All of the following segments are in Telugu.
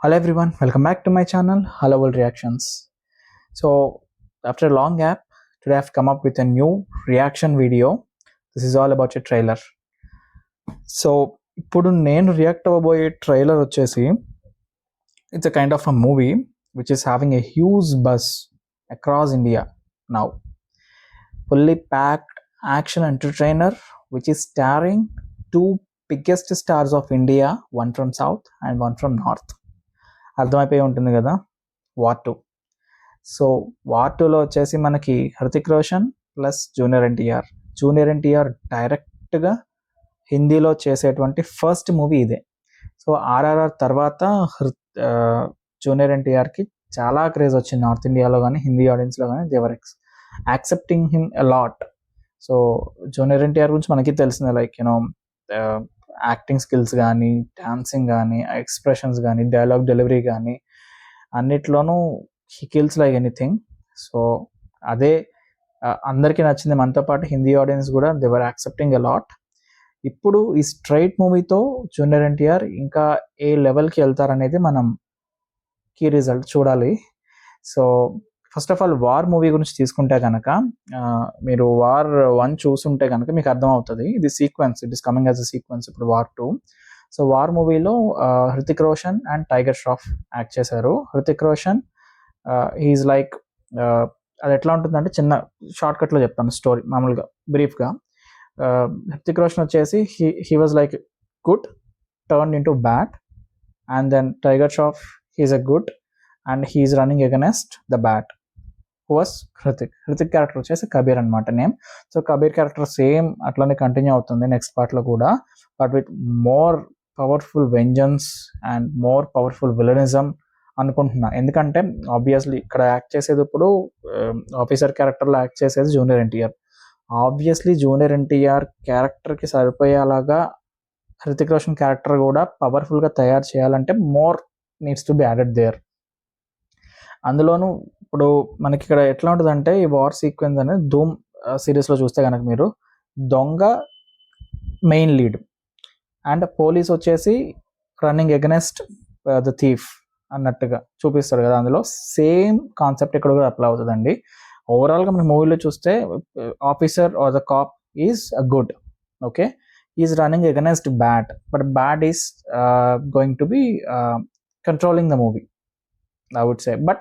Hello everyone, welcome back to my channel, Hello World Reactions. So, after a long gap, today I've come up with a new reaction video. This is all about a trailer. So, ఇప్పుడు నేను రియాక్ట్ అవ్వబోయే ట్రైలర్ వచ్చేసి it's a kind of a movie which is having a huge buzz across India now. Fully packed action entertainer which is starring two biggest stars of India, one from South and one from North. అర్థమైపోయి ఉంటుంది కదా, వార్ టూ. సో వార్ టూలో వచ్చేసి మనకి హృతిక్ రోషన్ ప్లస్ జూనియర్ ఎన్టీఆర్ డైరెక్ట్గా హిందీలో చేసేటువంటి ఫస్ట్ మూవీ ఇదే. సో ఆర్ఆర్ఆర్ తర్వాత జూనియర్ ఎన్టీఆర్కి చాలా క్రేజ్ వచ్చింది నార్త్ ఇండియాలో కానీ హిందీ ఆడియన్స్లో కానీ. They're accepting him a lot. So junior NTR గురించి మనకి తెలిసిందే, లైక్ యూనో యాక్టింగ్ స్కిల్స్ కానీ, డాన్సింగ్ కానీ, ఎక్స్ప్రెషన్స్ కానీ, డైలాగ్ డెలివరీ కానీ అన్నిట్లోనూ he kills like anything. So అదే అందరికీ నచ్చింది, మనతో పాటు హిందీ ఆడియన్స్ కూడా దేవర్ యాక్సెప్టింగ్ అలాట్. ఇప్పుడు ఈ స్ట్రైట్ మూవీతో జూనియర్ ఎన్టీఆర్ ఇంకా ఏ లెవెల్కి వెళ్తారనేది మనం కీ రిజల్ట్ చూడాలి. So first of all war movie గురించి తీసుకుంటే కనుక, మీరు వార్ 1 చూసుంటే కనుక మీకు అర్థమవుతుంది. ఇది sequence, it is coming as a sequence ఇప్పుడు వార్ 2. సో వార్ మూవీలో Hrithik Roshan and tiger Shroff act చేశారు. హృతిక్ రోషన్ హీఈస్ లైక్, అది ఎట్లా ఉంటుందంటే చిన్న షార్ట్ కట్లో చెప్తాను స్టోరీ మామూలుగా బ్రీఫ్గా. హృతిక్ రోషన్ వచ్చేసి he was like good turn into bad, and then Tiger Shroff he's a good and he's running against the bad was Hrithik character వచ్చేసి కబీర్ అనమాట name. So Kabir character same అట్లానే కంటిన్యూ అవుతుంది నెక్స్ట్ పార్ట్లో కూడా, but with more powerful vengeance and more powerful villainism అనుకుంటున్నా. ఎందుకంటే ఆబ్వియస్లీ ఇక్కడ యాక్ట్ చేసేది ఇప్పుడు ఆఫీసర్ క్యారెక్టర్లో యాక్ట్ చేసేది junior NTR. Obviously junior NTR క్యారెక్టర్కి సరిపోయేలాగా హృతిక్ రోషన్ క్యారెక్టర్ కూడా పవర్ఫుల్గా తయారు చేయాలంటే more needs to be added there. అందులోనూ ఇప్పుడు మనకి ఇక్కడ ఎట్లా ఉంటుందంటే ఈ వార్ సీక్వెన్స్ అనేది ధూమ్ సిరీస్లో చూస్తే కనుక మీరు దొంగ మెయిన్ లీడ్ అండ్ పోలీస్ వచ్చేసి రన్నింగ్ ఎగనెస్ట్ ద థీఫ్ అన్నట్టుగా చూపిస్తారు కదా. అందులో సేమ్ కాన్సెప్ట్ ఇక్కడ కూడా అప్లై అవుతుందండి. ఓవరాల్గా మన మూవీలో చూస్తే officer or the cop is good, okay, is running against bad, but bad is going to be controlling the movie I would say. But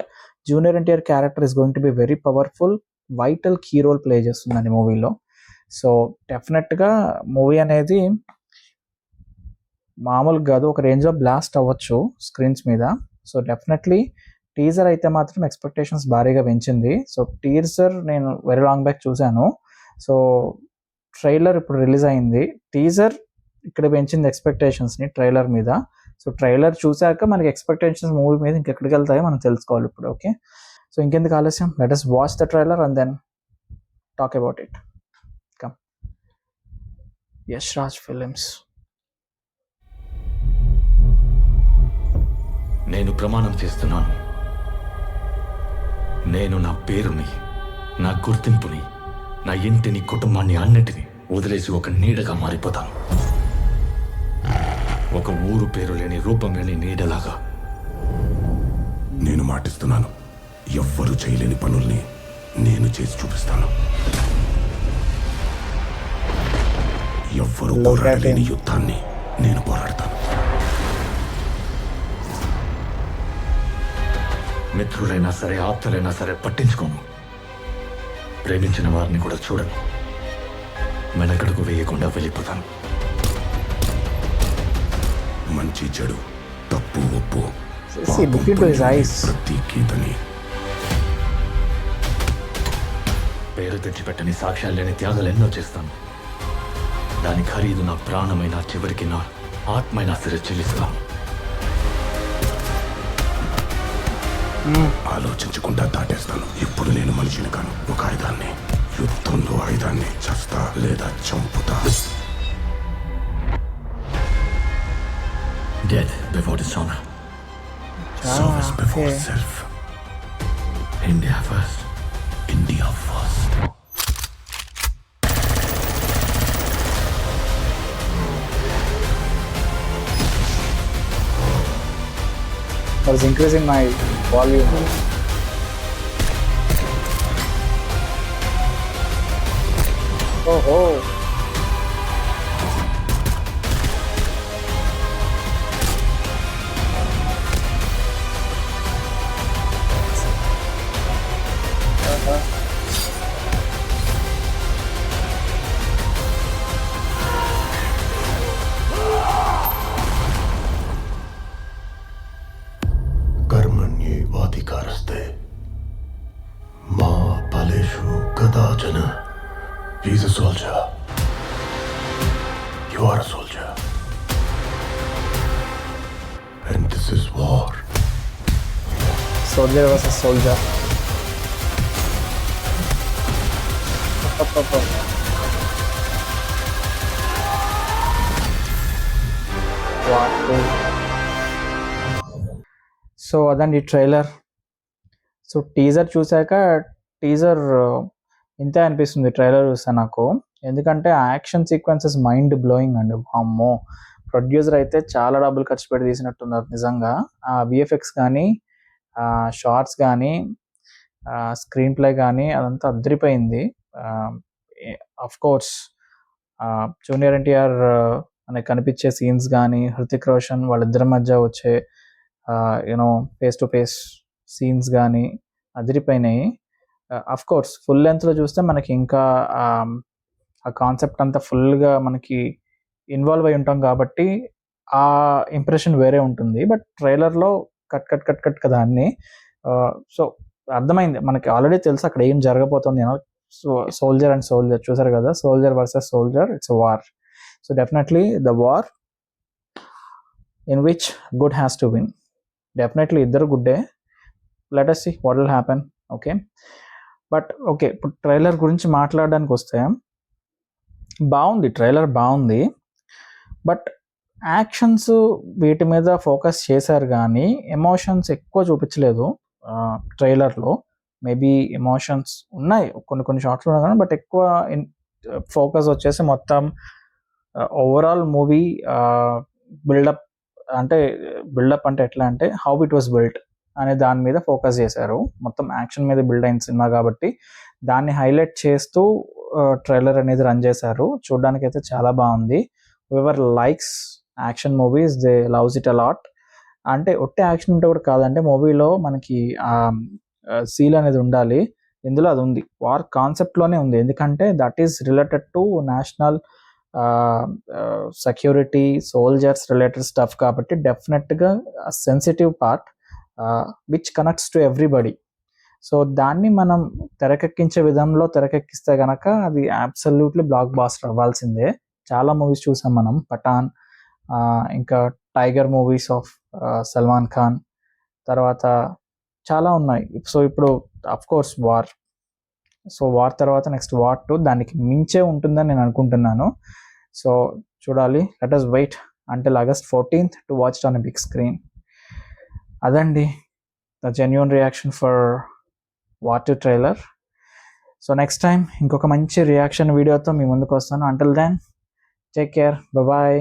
Junior NTR character is going to be very powerful, vital key role play చేస్తుందండి మూవీలో. సో డెఫినెట్గా మూవీ అనేది మామూలుగా కాదు, ఒక రేంజ్లో బ్లాస్ట్ అవ్వచ్చు స్క్రీన్స్ మీద. సో డెఫినెట్లీ టీజర్ అయితే మాత్రం ఎక్స్పెక్టేషన్స్ భారీగా పెంచింది. సో టీజర్ నేను వెరీ లాంగ్ బ్యాక్ చూశాను. సో ట్రైలర్ ఇప్పుడు రిలీజ్ అయింది, టీజర్ ఇక్కడ పెంచింది ఎక్స్పెక్టేషన్స్ని ట్రైలర్ మీద. సో ట్రైలర్ చూశాక మనకి ఎక్స్పెక్టేషన్స్ మూవీ మీద ఇంకెక్కడికి వెళ్తాయో మనం తెలుసుకోవాలి ఇప్పుడు. ఓకే, సో ఇంకెందుకు ఆలస్యం, let us watch the trailer and then talk about it. Come, Yash Raj Films. నేను ప్రమాణం చేస్తున్నాను, నేను నా పేరుని, నా గుర్తింపుని, నా ఇంటిని, కుటుంబాన్ని అన్నిటినీ వదిలేసి ఒక నీడగా మారిపోతాను. ఒక ఊరు పేరు లేని, రూపం లేని నీడలాగా. నేను మాటిస్తున్నాను, ఎవ్వరూ చేయలేని పనుల్ని నేను చేసి చూపిస్తాను. ఎవ్వరూ పోరాడలేని యుద్ధాన్ని నేను పోరాడతాను. మిత్రులైనా సరే, ఆప్తులైనా సరే పట్టించుకోను. ప్రేమించిన వారిని కూడా చూడను. వెనకడుగు వేయకుండా వెళ్ళిపోతాను. మంచి చెడు, తప్పు ఒప్పు, ప్రతి గీతని, పేరు తెచ్చిపెట్టని, సాక్ష్యాలు లేని త్యాగాలు ఎన్నో చేస్తాను. దాని ఖరీదు నా ప్రాణమైన, చివరికి నా ఆత్మైన సరే చెల్లిస్తాను. ఆలోచించకుండా దాటేస్తాను. ఇప్పుడు నేను మనిషిని కాను, ఒక ఆయుధాన్ని. యుద్ధంలో ఆయుధాన్ని చస్తా లేదా చంపుతా. Death before dishonor. Service before self. India first. India first. I was increasing my volume. Oh, oh. कर्मण्येवाधिकारस्ते मा फलेषु कदाचन. He's a soldier. You are a soldier. And this is war. Soldier versus soldier. So అదండి ట్రైలర్. సో టీజర్ చూసాక టీజర్ ఇంతే అనిపిస్తుంది ట్రైలర్ చూస్తే నాకు. ఎందుకంటే ఆ యాక్షన్ సీక్వెన్సెస్ మైండ్ బ్లోయింగ్ అండి. అమ్మో, ప్రొడ్యూసర్ అయితే చాలా డబ్బులు ఖర్చు పెట్టి తీసినట్టున్నారు నిజంగా. ఆ విఎఫ్ఎక్స్ కానీ, షార్ట్స్ కానీ, స్క్రీన్ ప్లే కానీ అదంతా అద్దరిపోయింది. అఫ్ కోర్స్ జూనియర్ ఎన్టీఆర్ మనకి కనిపించే సీన్స్ కానీ, హృతిక్ రోషన్ వాళ్ళిద్దరి మధ్య వచ్చే you know face to face scenes కానీ అదిరిపోయినాయి. అఫ్ కోర్స్ ఫుల్ లెంత్లో చూస్తే మనకి ఇంకా ఆ కాన్సెప్ట్ అంతా ఫుల్గా మనకి ఇన్వాల్వ్ అయి ఉంటాం కాబట్టి ఆ ఇంప్రెషన్ వేరే ఉంటుంది. బట్ ట్రైలర్లో కట్ కట్ కట్ కట్ కదా అన్నీ. సో అర్థమైంది మనకి, ఆల్రెడీ తెలుసు అక్కడ ఏం జరగబోతుంది. సో సోల్జర్ అండ్ సోల్జర్ చూసారు కదా, soldier versus soldier, it's war. So definitely the war in which good has to win. Definitely ఇద్దరు గుడ్డే. Let us see what will happen. Okay, but okay, ఇప్పుడు ట్రైలర్ గురించి మాట్లాడడానికి వస్తే బాగుంది, ట్రైలర్ బాగుంది. బట్ యాక్షన్స్ వీటి మీద ఫోకస్ చేశారు కానీ ఎమోషన్స్ ఎక్కువ చూపించలేదు ట్రైలర్లో. మేబీ ఎమోషన్స్ ఉన్నాయి కొన్ని షార్ట్స్లో ఉన్నాయి కానీ, బట్ ఎక్కువ ఫోకస్ వచ్చేసి మొత్తం ఓవరాల్ మూవీ బిల్డప్ అంటే ఎట్లా అంటే హౌ ఇట్ వాస్ బిల్ట్ అనే దాని మీద ఫోకస్ చేశారు. మొత్తం యాక్షన్ మీద బిల్డ్ అయిన సినిమా కాబట్టి దాన్ని హైలైట్ చేస్తూ ట్రైలర్ అనేది రన్ చేశారు. చూడడానికి అయితే చాలా బాగుంది. Ever likes action movies they loves it a lot. అంటే ఒట్టి యాక్షన్ ఉంటే కూడా కాదంటే మూవీలో మనకి సీల్ అనేది ఉండాలి. ఇందులో అది ఉంది, వార్ కాన్సెప్ట్లోనే ఉంది. ఎందుకంటే that is related to national security, soldiers related stuff కాబట్టి డెఫినెట్గా sensitive part which connects to everybody. So దాన్ని మనం తెరకెక్కించే విధంలో తెరకెక్కిస్తే కనుక అది అబ్సల్యూట్లీ బ్లాక్ బాస్టర్ అవ్వాల్సిందే. చాలా మూవీస్ చూసాం మనం, పఠాన్, ఇంకా Tiger movies of Salman Khan, తర్వాత చాలా ఉన్నాయి. సో ఇప్పుడు of course war. So war తర్వాత నెక్స్ట్ వార్ 2 దానికి మించే ఉంటుందని నేను అనుకుంటున్నాను. సో చూడాలి, let us wait until August 14th to watch it on a big screen. అదండి the genuine reaction for war 2 trailer. So next time ఇంకొక మంచి రియాక్షన్ వీడియోతో మీ ముందుకు వస్తాను. Until then take care, bye.